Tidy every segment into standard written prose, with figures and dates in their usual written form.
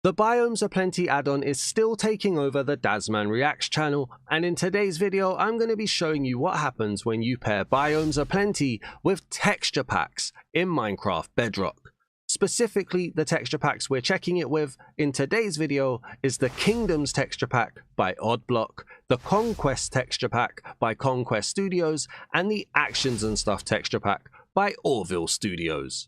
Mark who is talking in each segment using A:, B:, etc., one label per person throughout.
A: The Biomes O Plenty add-on is still taking over the Dasman Reacts channel, and in today's video I'm going to be showing you what happens when you pair Biomes O Plenty with texture packs in Minecraft Bedrock. Specifically, the texture packs we're checking it with in today's video is the Kingdoms texture pack by Oddblock, the Conquest texture pack by Conquest Studios, and the Actions and Stuff texture pack by Aoibheann Studios.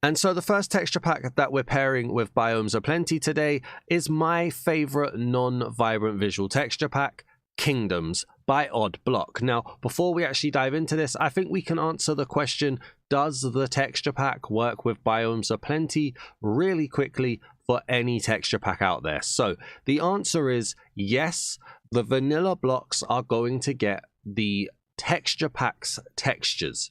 A: And so the first texture pack that we're pairing with Biomes O Plenty today is my favorite non-vibrant visual texture pack, Kingdoms by Oddblock. Now, before we actually dive into this, I think we can answer the question, does the texture pack work with Biomes O Plenty, really quickly for any texture pack out there? So the answer is yes, the vanilla blocks are going to get the texture pack's textures.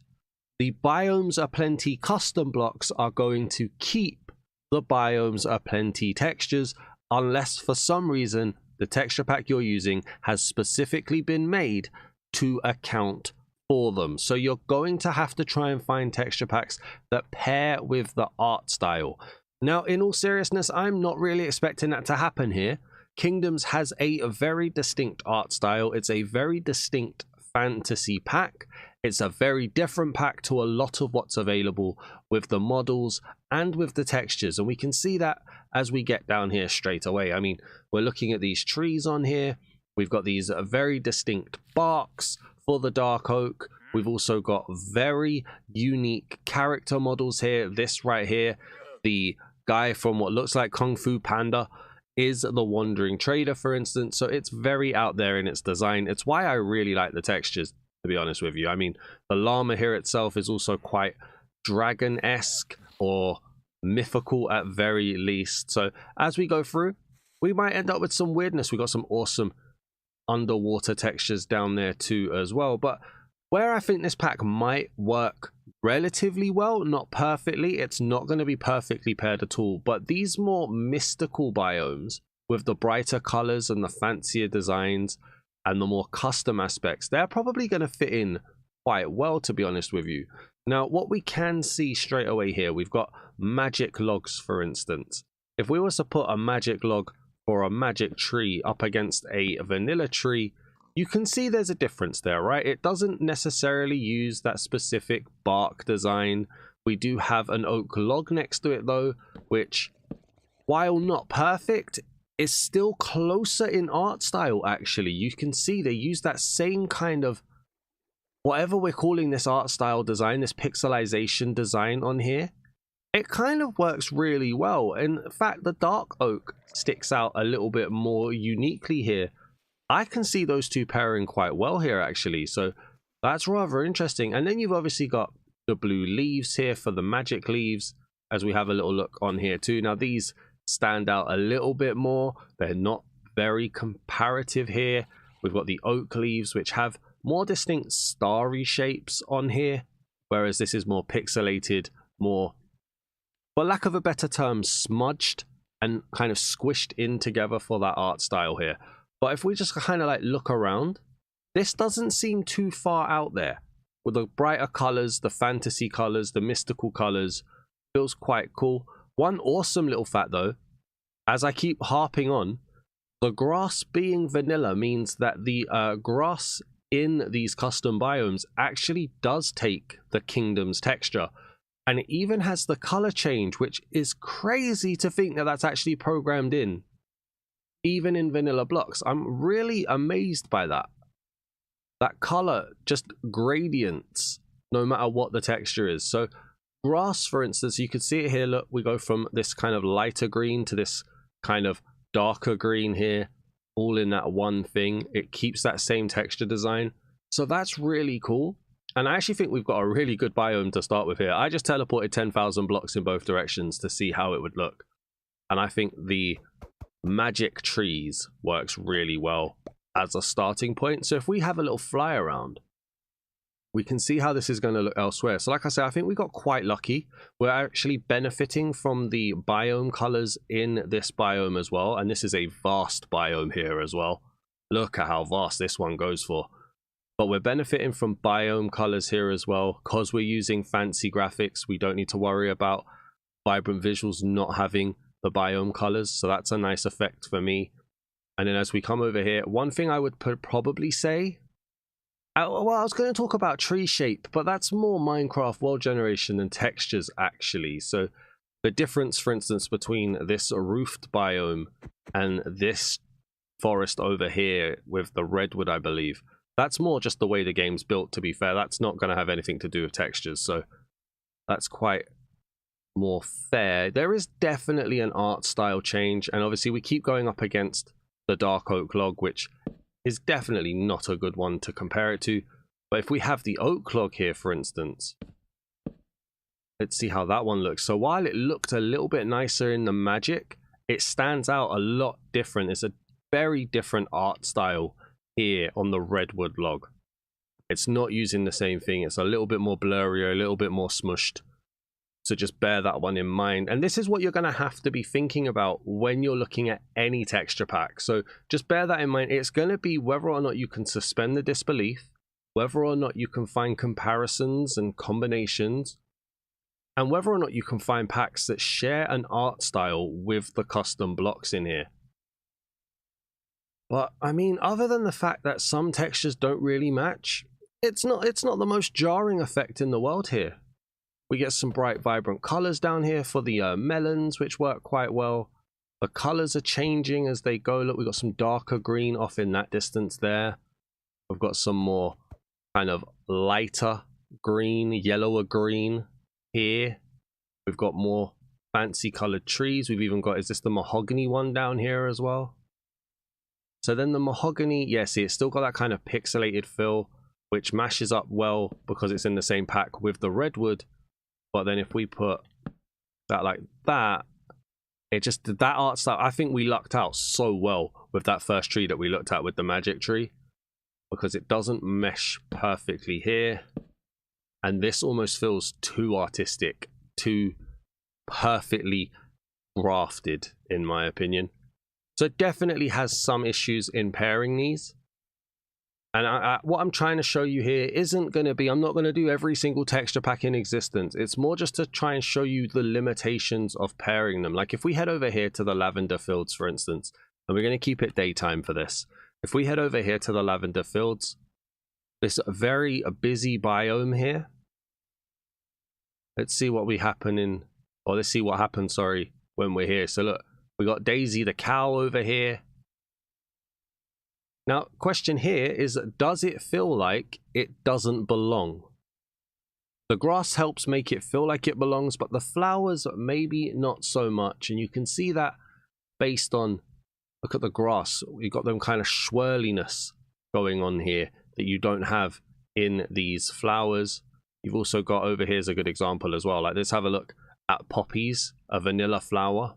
A: The Biomes O Plenty custom blocks are going to keep the Biomes O Plenty textures unless for some reason the texture pack you're using has specifically been made to account for them. So you're going to have to try and find texture packs that pair with the art style. Now, in all seriousness, I'm not really expecting that to happen here. Kingdoms has a very distinct art style. It's a very distinct fantasy pack. It's a very different pack to a lot of what's available with the models and with the textures, and we can see that as we get down here straight away. I mean, we're looking at these trees on here. We've got these very distinct barks for the dark oak. We've also got very unique character models here. This right here, the guy from what looks like Kung Fu Panda is the wandering trader, for instance. So it's very out there in its design. It's why I really like the textures, to be honest with you. I mean, the llama here itself is also quite dragon-esque or mythical at very least. So as we go through, we might end up with some weirdness. We got some awesome underwater textures down there too as well. But where I think this pack might work relatively well, not perfectly, it's not going to be perfectly paired at all, but these more mystical biomes with the brighter colors and the fancier designs and the more custom aspects, they're probably going to fit in quite well, to be honest with you. Now, what we can see straight away here, we've got magic logs, for instance. If we were to put a magic log or a magic tree up against a vanilla tree, you can see there's a difference there, right? It doesn't necessarily use that specific bark design. We do have an oak log next to it though, which, while not perfect, is still closer in art style actually. You can see they use that same kind of, whatever we're calling this art style design, this pixelization design on here. It kind of works really well. In fact, the dark oak sticks out a little bit more uniquely here. I can see those two pairing quite well here actually, so that's rather interesting. And then you've obviously got the blue leaves here for the magic leaves, as we have a little look on here too. Now these stand out a little bit more. They're not very comparative here. We've got the oak leaves, which have more distinct starry shapes on here, whereas this is more pixelated, more, for lack of a better term, smudged and kind of squished in together for that art style here. But if we just kind of like look around, this doesn't seem too far out there. With the brighter colors, the fantasy colors, the mystical colors, feels quite cool. One awesome little fact though, as I keep harping on, the grass being vanilla means that the grass in these custom biomes actually does take the Kingdom's texture. And it even has the color change, which is crazy to think that that's actually programmed in, even in vanilla blocks. I'm really amazed by that. That color just gradients no matter what the texture is. So grass, for instance, you could see it here. Look, we go from this kind of lighter green to this kind of darker green here, all in that one thing. It keeps that same texture design. So that's really cool. And I actually think we've got a really good biome to start with here. I just teleported 10,000 blocks in both directions to see how it would look. And I think the magic trees works really well as a starting point. So if we have a little fly around, we can see how this is going to look elsewhere. So like I said, I think we got quite lucky. We're actually benefiting from the biome colors in this biome as well. And this is a vast biome here as well. Look at how vast this one goes for. but we're benefiting from biome colors here as well. Because we're using fancy graphics, we don't need to worry about vibrant visuals not having the biome colors, so that's a nice effect for me. And then as we come over here, one thing I would probably say, well, I was going to talk about tree shape, but that's more Minecraft world generation and textures actually. So the difference, for instance, between this roofed biome and this forest over here with the redwood, I believe, that's more just the way the game's built, to be fair. That's not going to have anything to do with textures, so that's quite more fair. There is definitely an art style change, and obviously we keep going up against the dark oak log, which is definitely not a good one to compare it to. But if we have the oak log here, for instance, let's see how that one looks. So while it looked a little bit nicer in the magic, it stands out a lot different. It's a very different art style here on the redwood log. It's not using the same thing. It's a little bit more blurry, a little bit more smushed. So just bear that one in mind. And this is what you're going to have to be thinking about when you're looking at any texture pack. So just bear that in mind. It's going to be whether or not you can suspend the disbelief, whether or not you can find comparisons and combinations, and whether or not you can find packs that share an art style with the custom blocks in here. But I mean, other than the fact that some textures don't really match, it's not the most jarring effect in the world here. We get some bright, vibrant colors down here for the melons, which work quite well. The colors are changing as they go. Look, we've got some darker green off in that distance there. We've got some more kind of lighter green, yellower green here. We've got more fancy colored trees. We've even got, is this the mahogany one down here as well? So then the mahogany, yeah, see, it's still got that kind of pixelated feel, which mashes up well because it's in the same pack with the redwood. But then if we put that like that, it just, that art style, I think we lucked out so well with that first tree that we looked at with the magic tree, because it doesn't mesh perfectly here. And this almost feels too artistic, too perfectly grafted, in my opinion. So it definitely has some issues in pairing these. And what I'm trying to show you here isn't going to be, I'm not going to do every single texture pack in existence. It's more just to try and show you the limitations of pairing them. Like if we head over here to the lavender fields, for instance, and we're going to keep it daytime for this. If we head over here to the lavender fields, this very busy biome here. Let's see what we happen in, or let's see what happens, sorry, when we're here. So look, we got Daisy the cow over here. Now, question here is, does it feel like it doesn't belong? The grass helps make it feel like it belongs, but the flowers maybe not so much. And you can see that based on, look at the grass. We've got them kind of swirliness going on here that you don't have in these flowers. You've also got over here's a good example as well. Like, let's have a look at poppies, a vanilla flower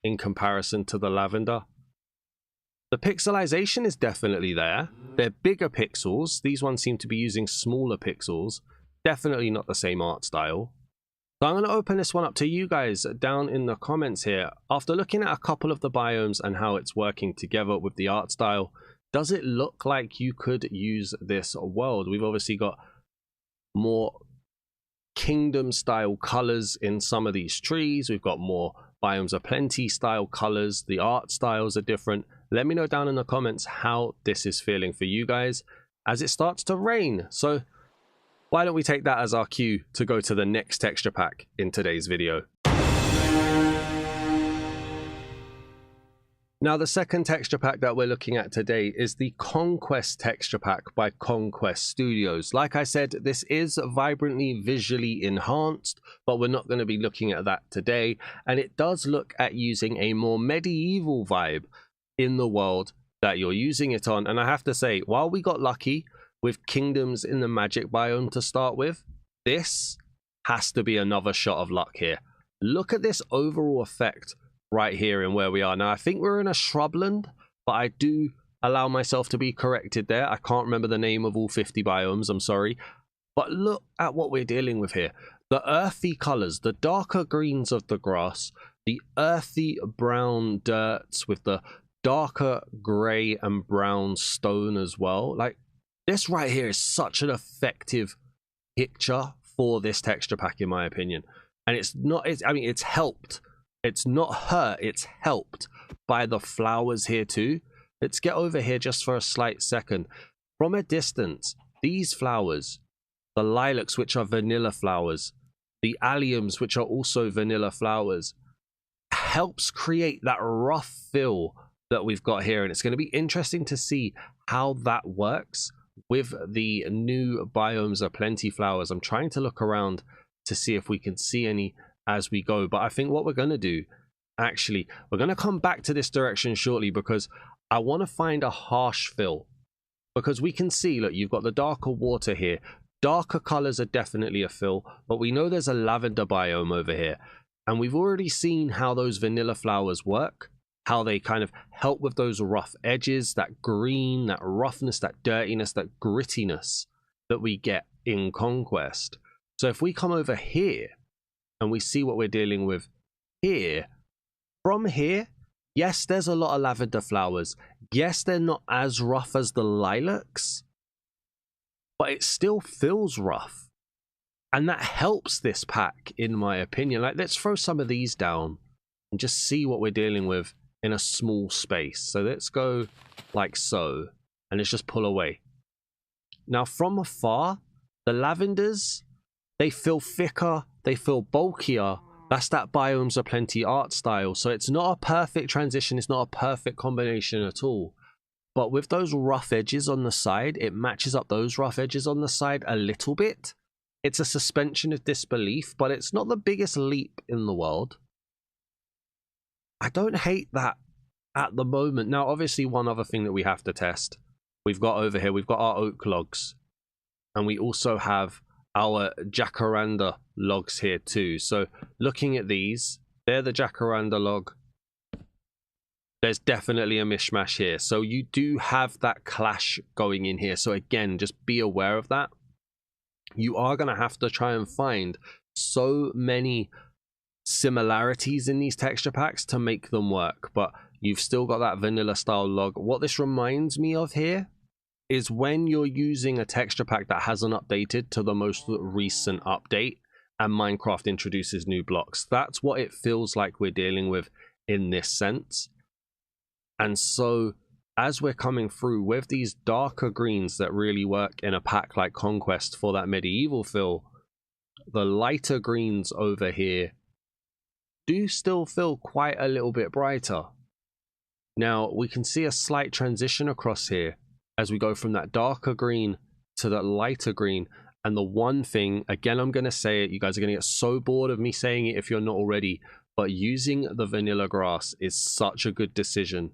A: in comparison to the lavender. The pixelization is definitely there. They're bigger pixels. These ones seem to be using smaller pixels. Definitely not the same art style. So I'm going to open this one up to you guys down in the comments here. After looking at a couple of the biomes and how it's working together with the art style, does it look like you could use this world? We've obviously got more kingdom style colors in some of these trees. We've got more Biomes O Plenty style colors. The art styles are different. Let me know down in the comments how this is feeling for you guys as it starts to rain. So why don't we take that as our cue to go to the next texture pack in today's video. Now, the second texture pack that we're looking at today is the Conquest texture pack by Conquest Studios. Like I said, this is vibrantly visually enhanced, but we're not going to be looking at that today. And it does look at using a more medieval vibe in the world that you're using it on. And I have to say, while we got lucky with kingdoms in the magic biome to start with, this has to be another shot of luck here. Look at this overall effect right here and where we are now. I think we're in a shrubland, but I do allow myself to be corrected there. I can't remember the name of all 50 biomes, I'm sorry. But look at what we're dealing with here. The earthy colors, the darker greens of the grass, the earthy brown dirts with the darker gray and brown stone as well. Like, This right here is such an effective picture for this texture pack, in my opinion. And it's not, I mean, it's helped. It's not hurt, it's helped by the flowers here too. Let's get over here just for a slight second. From a distance, these flowers, the lilacs, which are vanilla flowers, the alliums, which are also vanilla flowers, helps create that rough feel that we've got here. And it's going to be interesting to see how that works with the new Biomes O Plenty flowers. I'm trying to look around to see if we can see any as we go, but I think what we're going to do, actually, we're going to come back to this direction shortly, because I want to find a harsh fill, because we can see, look, you've got the darker water here. Darker colors are definitely a fill, but we know there's a lavender biome over here, and we've already seen how those vanilla flowers work, how they kind of help with those rough edges, that green, that roughness, that dirtiness, that grittiness that we get in Conquest. So if we come over here and we see what we're dealing with here, from here, yes, there's a lot of lavender flowers. Yes, they're not as rough as the lilacs, but it still feels rough. And that helps this pack, in my opinion. Like, let's throw some of these down and just see what we're dealing with in a small space. So let's go like so, and let's just pull away. Now, from afar, the lavenders, they feel thicker, they feel bulkier. That's that Biomes O Plenty art style. So it's not a perfect transition, it's not a perfect combination at all. But with those rough edges on the side, it matches up those rough edges on the side a little bit. It's a suspension of disbelief, but it's not the biggest leap in the world. I don't hate that at the moment. Now, obviously, one other thing that we have to test, we've got over here, we've got our oak logs, and we also have our jacaranda logs here too. So looking at these, they're the jacaranda log. There's definitely a mishmash here. So you do have that clash going in here. So again, just be aware of that. You are going to have to try and find so many similarities in these texture packs to make them work, but you've still got that vanilla style log. What this reminds me of here is when you're using a texture pack that hasn't updated to the most recent update and Minecraft introduces new blocks. That's what it feels like we're dealing with in this sense. And so as we're coming through with these darker greens that really work in a pack like Conquest for that medieval feel, the lighter greens over here do still feel quite a little bit brighter. Now, we can see a slight transition across here as we go from that darker green to that lighter green. And the one thing, again, I'm going to say it, you guys are going to get so bored of me saying it if you're not already, but using the vanilla grass is such a good decision,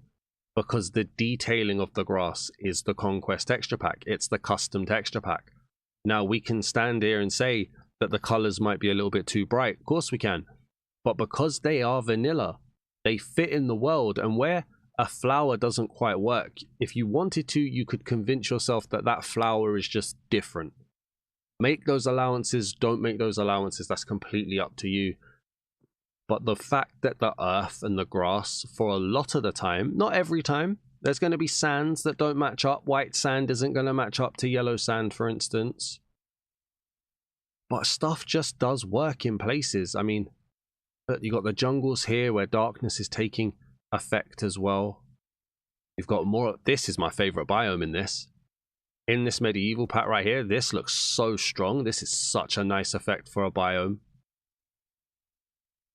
A: because the detailing of the grass is the Conquest texture pack. It's the custom texture pack. Now, we can stand here and say that the colors might be a little bit too bright. Of course we can. But because they are vanilla, they fit in the world. And where a flower doesn't quite work, if you wanted to, you could convince yourself that that flower is just different. Make those allowances, don't make those allowances, that's completely up to you. But the fact that the earth and the grass, for a lot of the time, not every time, there's going to be sands that don't match up. White sand isn't going to match up to yellow sand, for instance. But stuff just does work in places. I mean, you got the jungles here where darkness is taking effect as well. You've got more. This is my favorite biome in this. In this medieval pack right here, this looks so strong. This is such a nice effect for a biome.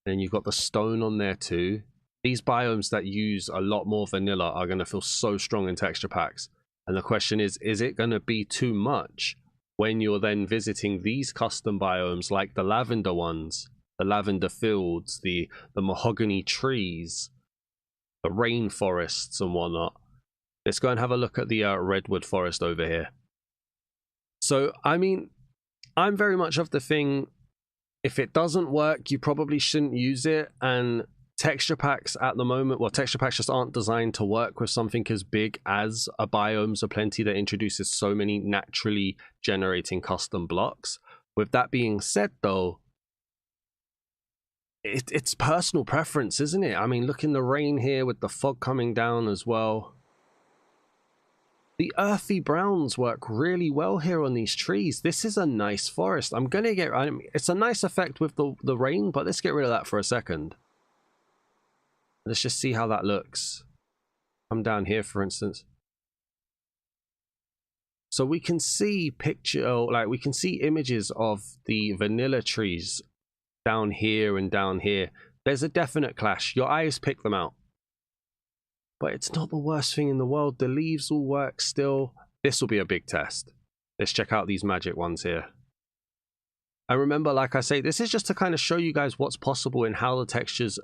A: Then you've got the stone on there too. These biomes that use a lot more vanilla are going to feel so strong in texture packs. And the question is it going to be too much when you're then visiting these custom biomes like the lavender ones, the lavender fields, the mahogany trees, the rainforests and whatnot? Let's go and have a look at the redwood forest over here. So, I mean, I'm very much of the thing, if it doesn't work, you probably shouldn't use it. And texture packs at the moment, well, texture packs just aren't designed to work with something as big as a Biomes O Plenty that introduces so many naturally generating custom blocks. With that being said, though, it's personal preference, isn't it? I mean, look in the rain here with the fog coming down as well. The earthy browns work really well here on these trees. This is a nice forest. I'm gonna get, it's a nice effect with the rain, but let's get rid of that for a second. Let's just see how that looks. I'm down here, for instance. So we can see we can see images of the vanilla trees down here and down here. There's a definite clash. Your eyes pick them out. But it's not the worst thing in the world. The leaves will work still. This will be a big test. Let's check out these magic ones here. And remember, like I say, this is just to kind of show you guys what's possible and how the textures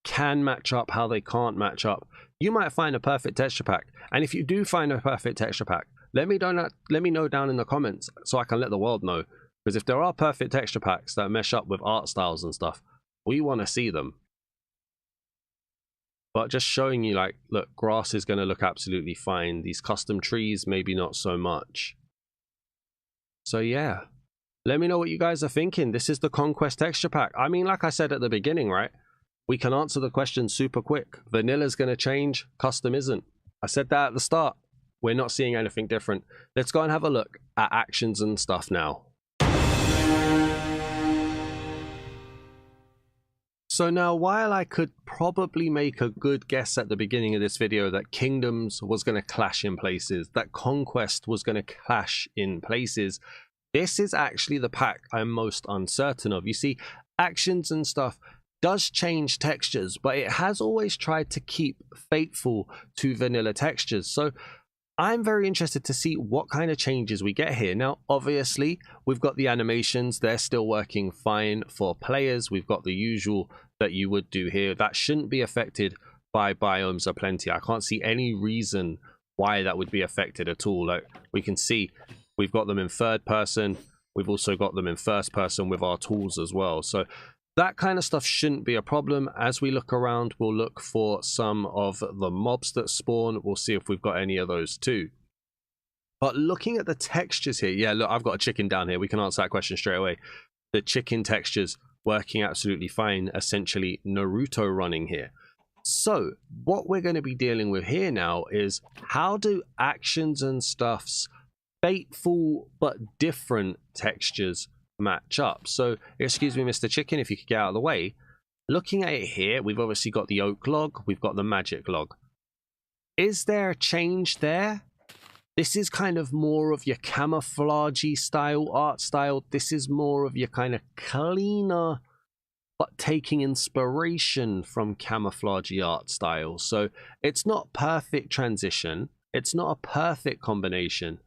A: can match up, how they can't match up. You might find a perfect texture pack. And if you do find a perfect texture pack, let me know down in the comments so I can let the world know. Because if there are perfect texture packs that mesh up with art styles and stuff, we want to see them. But just showing you, like, look, grass is going to look absolutely fine. These custom trees, maybe not so much. So yeah, let me know what you guys are thinking. This is the Conquest texture pack. I mean, like I said at the beginning, right? We can answer the question super quick. Vanilla's going to change, custom isn't. I said that at the start. We're not seeing anything different. Let's go and have a look at actions and stuff now. So now, while I could probably make a good guess at the beginning of this video that Kingdoms was going to clash in places, that Conquest was going to clash in places, this is actually the pack I'm most uncertain of. You see, actions and stuff does change textures, but it has always tried to keep faithful to vanilla textures. So I'm very interested to see what kind of changes we get here. Now, obviously, we've got the animations. They're still working fine for players. We've got the usual that you would do here. That shouldn't be affected by Biomes O Plenty. I can't see any reason why that would be affected at all. Like, we can see we've got them in third person. We've also got them in first person with our tools as well. So that kind of stuff shouldn't be a problem. As we look around, we'll look for some of the mobs that spawn. We'll see if we've got any of those too. But looking at the textures here, yeah, look, I've got a chicken down here. We can answer that question straight away. The chicken textures working absolutely fine. Essentially Naruto running here. So what we're going to be dealing with here now is how do actions and stuff's faithful but different textures match up. So excuse me, Mr. Chicken, if you could get out of the way. Looking at it here, we've obviously got the oak log, we've got the magic log. Is there a change there? This is kind of more of your camouflagey style, art style. This is more of your kind of cleaner but taking inspiration from camouflagey art style. So it's not perfect transition, it's not a perfect combination,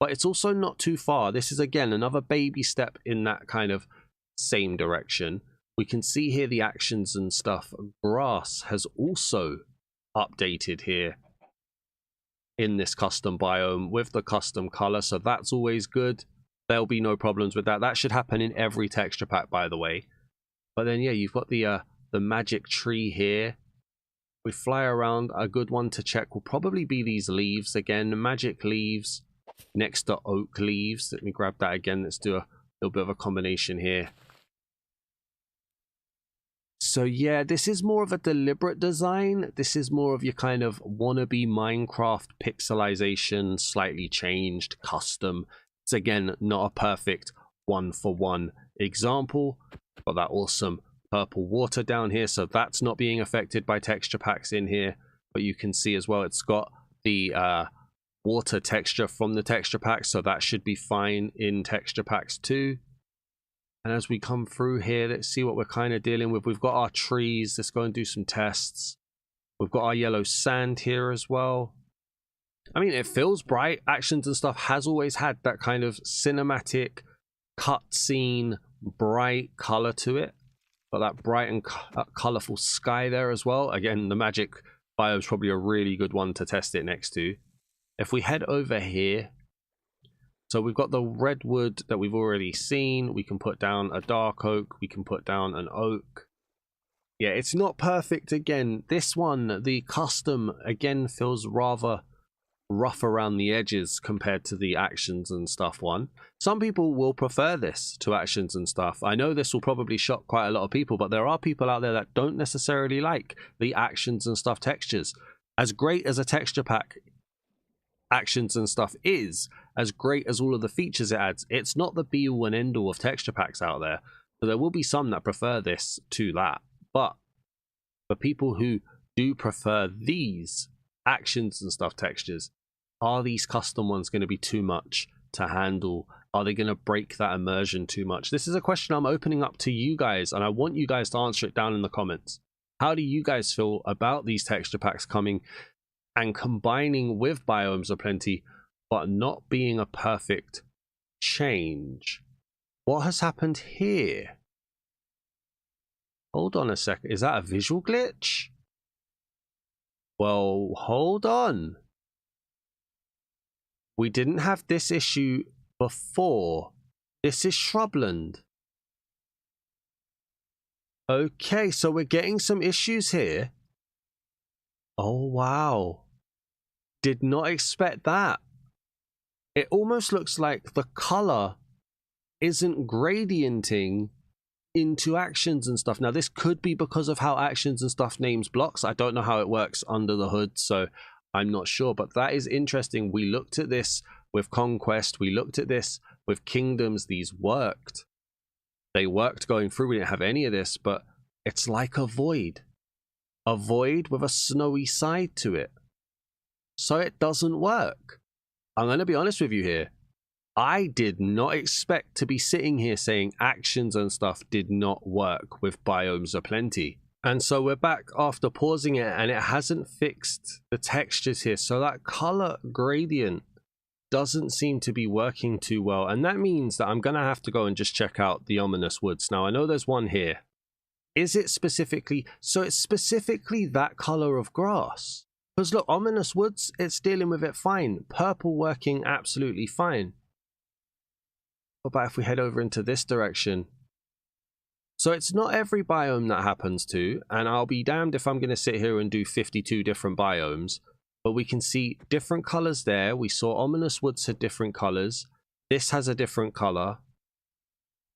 A: but it's also not too far. This is, again, another baby step in that kind of same direction. We can see here the actions and stuff. Grass has also updated here in this custom biome with the custom color. So that's always good. There'll be no problems with that. That should happen in every texture pack, by the way. But then, yeah, you've got the magic tree here. We fly around. A good one to check will probably be these leaves. Again, magic leaves next to oak leaves. Let me grab that again. Let's do a little bit of a combination here. So yeah, this is more of a deliberate design. This is more of your kind of wannabe Minecraft pixelization, slightly changed, custom. It's, again, not a perfect one-for-one example. Got that awesome purple water down here, so that's not being affected by texture packs in here. But you can see as well, it's got the water texture from the texture pack, so that should be fine in texture packs too. And as we come through here, let's see what we're kind of dealing with. We've got our trees. Let's go and do some tests. We've got our yellow sand here as well. I mean, it feels bright. Actions and stuff has always had that kind of cinematic cutscene bright color to it. Got that bright and colorful sky there as well. Again, the magic biome is probably a really good one to test it next to. If we head over here, so we've got the redwood that we've already seen. We can put down a dark oak. We can put down an oak. Yeah, it's not perfect. Again, this one, the custom, again, feels rather rough around the edges compared to the actions and stuff one. Some people will prefer this to actions and stuff. I know this will probably shock quite a lot of people, but there are people out there that don't necessarily like the actions and stuff textures. As great as a texture pack actions and stuff is, as great as all of the features it adds, it's not the be all and end all of texture packs out there. So there will be some that prefer this to that, but for people who do prefer these actions and stuff textures, are these custom ones going to be too much to handle? Are they going to break that immersion too much? This is a question I'm opening up to you guys, and I want you guys to answer it down in the comments. How do you guys feel about these texture packs coming and combining with Biomes O Plenty, but not being a perfect change? What has happened here? Hold on a second. Is that a visual glitch? Well, hold on. We didn't have this issue before. This is Shrubland. Okay, so we're getting some issues here. Oh, wow. Did not expect that. It almost looks like the color isn't gradienting into actions and stuff. Now, this could be because of how actions and stuff names blocks. I don't know how it works under the hood, so I'm not sure, but that is interesting. We looked at this with Conquest. We looked at this with Kingdoms. These worked. They worked going through. We didn't have any of this, but it's like a void. A void with a snowy side to it. So it doesn't work. I'm going to be honest with you here. I did not expect to be sitting here saying actions and stuff did not work with Biomes O Plenty. And so we're back after pausing it, and it hasn't fixed the textures here. So that color gradient doesn't seem to be working too well. And that means that I'm going to have to go and just check out the Ominous Woods. Now, I know there's one here. Is it specifically... So it's specifically that color of grass. Because look, Ominous Woods, it's dealing with it fine. Purple working absolutely fine. What about if we head over into this direction? So it's not every biome that happens to, and I'll be damned if I'm going to sit here and do 52 different biomes, but we can see different colors there. We saw Ominous Woods had different colors. This has a different color.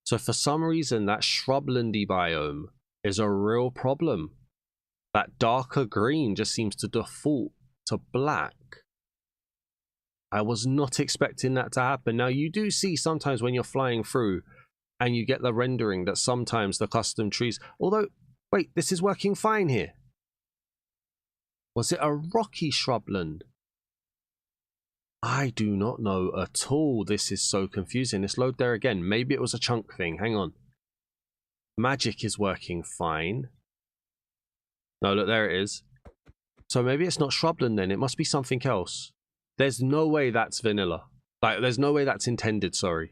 A: So for some reason, that shrublandy biome is a real problem. That darker green just seems to default to black. I was not expecting that to happen. Now, you do see sometimes when you're flying through and you get the rendering that sometimes the custom trees... Although, wait, this is working fine here. Was it a rocky shrubland? I do not know at all. This is so confusing. Let's load there again. Maybe it was a chunk thing. Hang on. Magic is working fine. No, look, there it is. So maybe it's not shrubland then. It must be something else. There's no way that's vanilla. Like, there's no way that's intended, sorry.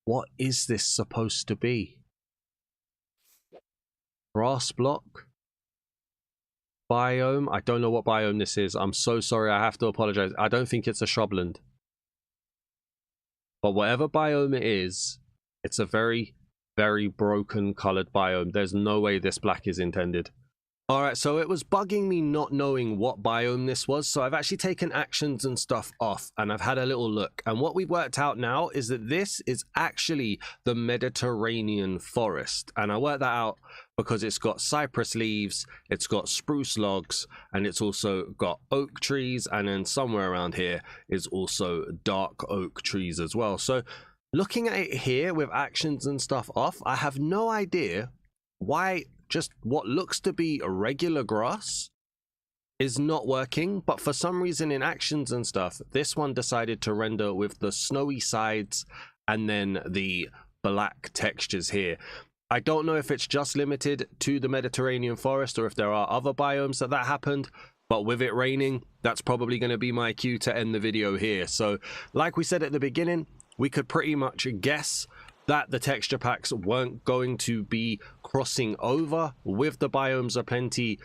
A: What is this supposed to be? Grass block? Biome? I don't know what biome this is. I'm so sorry. I have to apologize. I don't think it's a shrubland. But whatever biome it is, it's a very, very broken colored biome. There's no way this black is intended. Alright, so it was bugging me not knowing what biome this was, so I've actually taken actions and stuff off, and I've had a little look. And what we've worked out now is that this is actually the Mediterranean forest. And I worked that out because it's got cypress leaves, it's got spruce logs, and it's also got oak trees, and then somewhere around here is also dark oak trees as well. So looking at it here with actions and stuff off, I have no idea why just what looks to be a regular grass is not working, but for some reason in actions and stuff, this one decided to render with the snowy sides and then the black textures here. I don't know if it's just limited to the Mediterranean forest or if there are other biomes that happened, but with it raining, that's probably going to be my cue to end the video here. So like we said at the beginning, we could pretty much guess that the texture packs weren't going to be crossing over with the Biomes O Plenty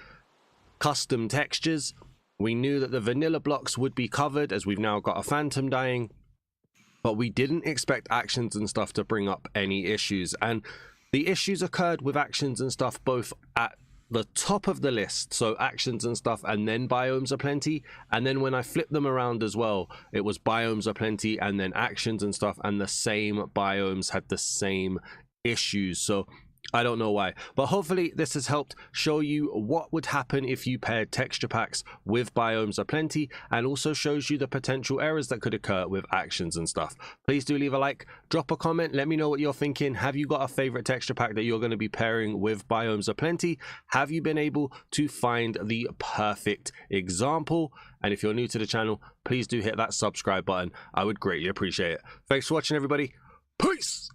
A: custom textures. We knew that the vanilla blocks would be covered as we've now got a phantom dying, but we didn't expect actions and stuff to bring up any issues. And the issues occurred with actions and stuff both at the top of the list, so actions and stuff, and then Biomes O Plenty, and then when I flipped them around as well, it was Biomes O Plenty and then actions and stuff, and the same biomes had the same issues. So I don't know why, but hopefully this has helped show you what would happen if you paired texture packs with Biomes O Plenty, and also shows you the potential errors that could occur with actions and stuff. Please do leave a like, drop a comment, let me know what you're thinking. Have you got a favorite texture pack that you're going to be pairing with Biomes O Plenty? Have you been able to find the perfect example? And if you're new to the channel, please do hit that subscribe button. I would greatly appreciate it. Thanks for watching, everybody. Peace.